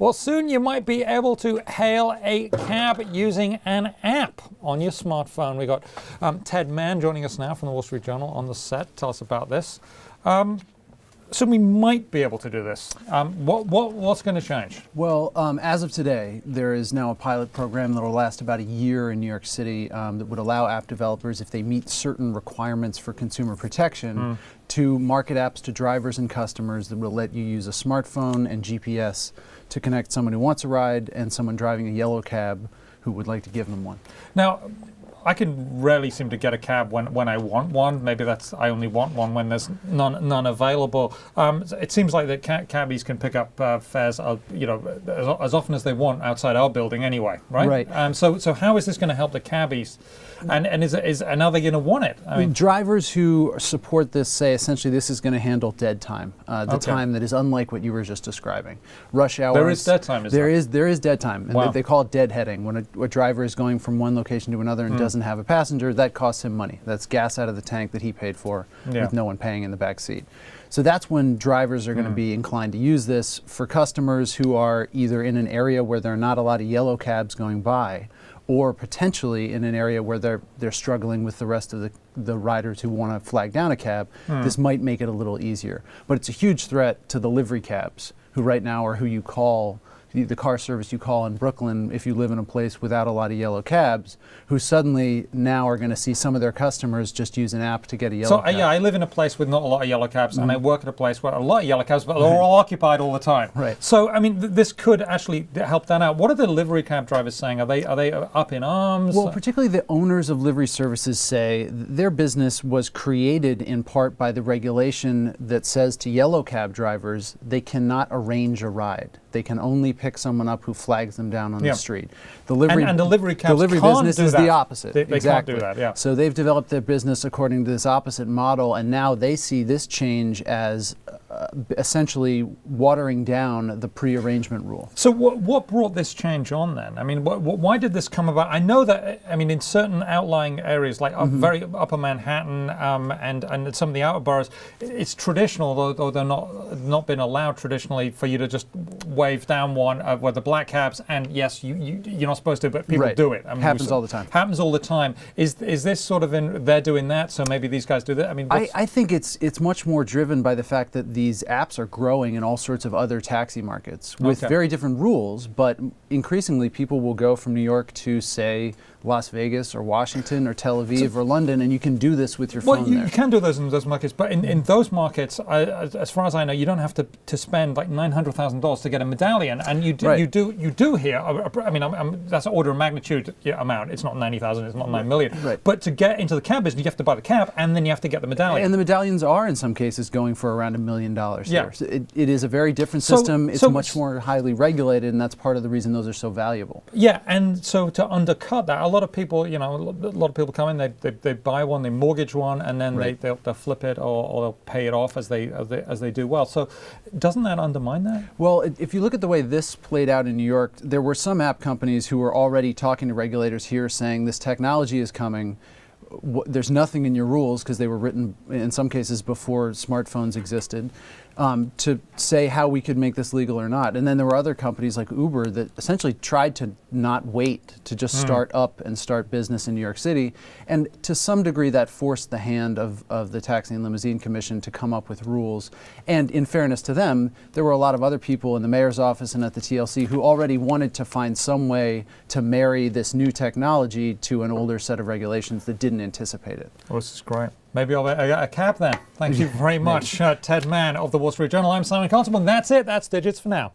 Well, soon you might be able to hail a cab using an app on your smartphone. We got Ted Mann joining us now from the Wall Street Journal on the set. Tell us about this. So we might be able to do this. What's going to change? Well, as of today, there is now a pilot program that will last about a year in New York City that would allow app developers, if they meet certain requirements for consumer protection, to market apps to drivers and customers that will let you use a smartphone and GPS to connect someone who wants a ride and someone driving a yellow cab who would like to give them one. Now, I can rarely seem to get a cab when I want one. Maybe that's I only want one when there's none available. It seems like that cabbies can pick up fares, as often as they want outside our building anyway, right? Right. So how is this going to help the cabbies? And are they going to want it? I mean, drivers who support this say essentially this is going to handle dead time, time that is unlike what you were just describing. Rush hours. There is dead time. There is dead time, and wow. they call it deadheading. When a driver is going from one location to another and doesn't have a passenger, that costs him money. That's gas out of the tank that he paid for with no one paying in the back seat. So that's when drivers are going to be inclined to use this for customers who are either in an area where there are not a lot of yellow cabs going by, or potentially in an area where they're struggling with the rest of the riders who want to flag down a cab. This might make it a little easier. But it's a huge threat to the livery cabs, who right now are who you call, the car service you call in Brooklyn if you live in a place without a lot of yellow cabs, who suddenly now are going to see some of their customers just use an app to get a yellow cab. Yeah, I live in a place with not a lot of yellow cabs, and I work at a place where a lot of yellow cabs, but they're all occupied all the time. Right. So, I mean, this could actually help that out. What are the livery cab drivers saying? Are they up in arms? Well, particularly the owners of livery services say their business was created in part by the regulation that says to yellow cab drivers they cannot arrange a ride. They can only pick someone up who flags them down on the street. The livery and the livery cabs business is the opposite. They exactly. can't do that, yeah. So they've developed their business according to this opposite model, and now they see this change as essentially watering down the pre-arrangement rule. So what brought this change on then? I mean, why did this come about? I know that, I mean, in certain outlying areas, like very upper Manhattan and some of the outer boroughs, it's traditional, though they're not been allowed traditionally, for you to just wave down one with the black cabs, and yes, you're not supposed to, but people do it. I mean, happens all the time. Happens all the time. Is this sort of they're doing that, so maybe these guys do that? I mean, I think it's much more driven by the fact that these apps are growing in all sorts of other taxi markets with very different rules, but increasingly people will go from New York to, say, Las Vegas or Washington or Tel Aviv or London, and you can do this with your phone there. Well, you can do those in those markets, but in those markets, as far as I know, you don't have to spend like $900,000 to get a medallion, and you do here. I mean, that's an order of magnitude amount. It's not 90,000, it's not 9 million. Right. But to get into the cab business, you have to buy the cab, and then you have to get the medallion. And the medallions are, in some cases, going for around $1 million here. So it is a very different system. It's much more highly regulated, and that's part of the reason those are so valuable. Yeah, and so to undercut that, a lot of people, a lot of people come in, they buy one, they mortgage one, and then they'll flip it or they'll pay it off as they do well. So doesn't that undermine that? Well, if you look at the way this played out in New York, there were some app companies who were already talking to regulators here saying this technology is coming. There's nothing in your rules, because they were written in some cases before smartphones existed, to say how we could make this legal or not. And then there were other companies like Uber that essentially tried to not wait to just start up and start business in New York City. And to some degree that forced the hand of the Taxi and Limousine Commission to come up with rules. And in fairness to them, there were a lot of other people in the mayor's office and at the TLC who already wanted to find some way to marry this new technology to an older set of regulations that didn't anticipate it. Well, this is great. Maybe I'll get a cab then. Thank you very much, Ted Mann of the Wall Street Journal. I'm Simon Constable, and that's it. That's Digits for now.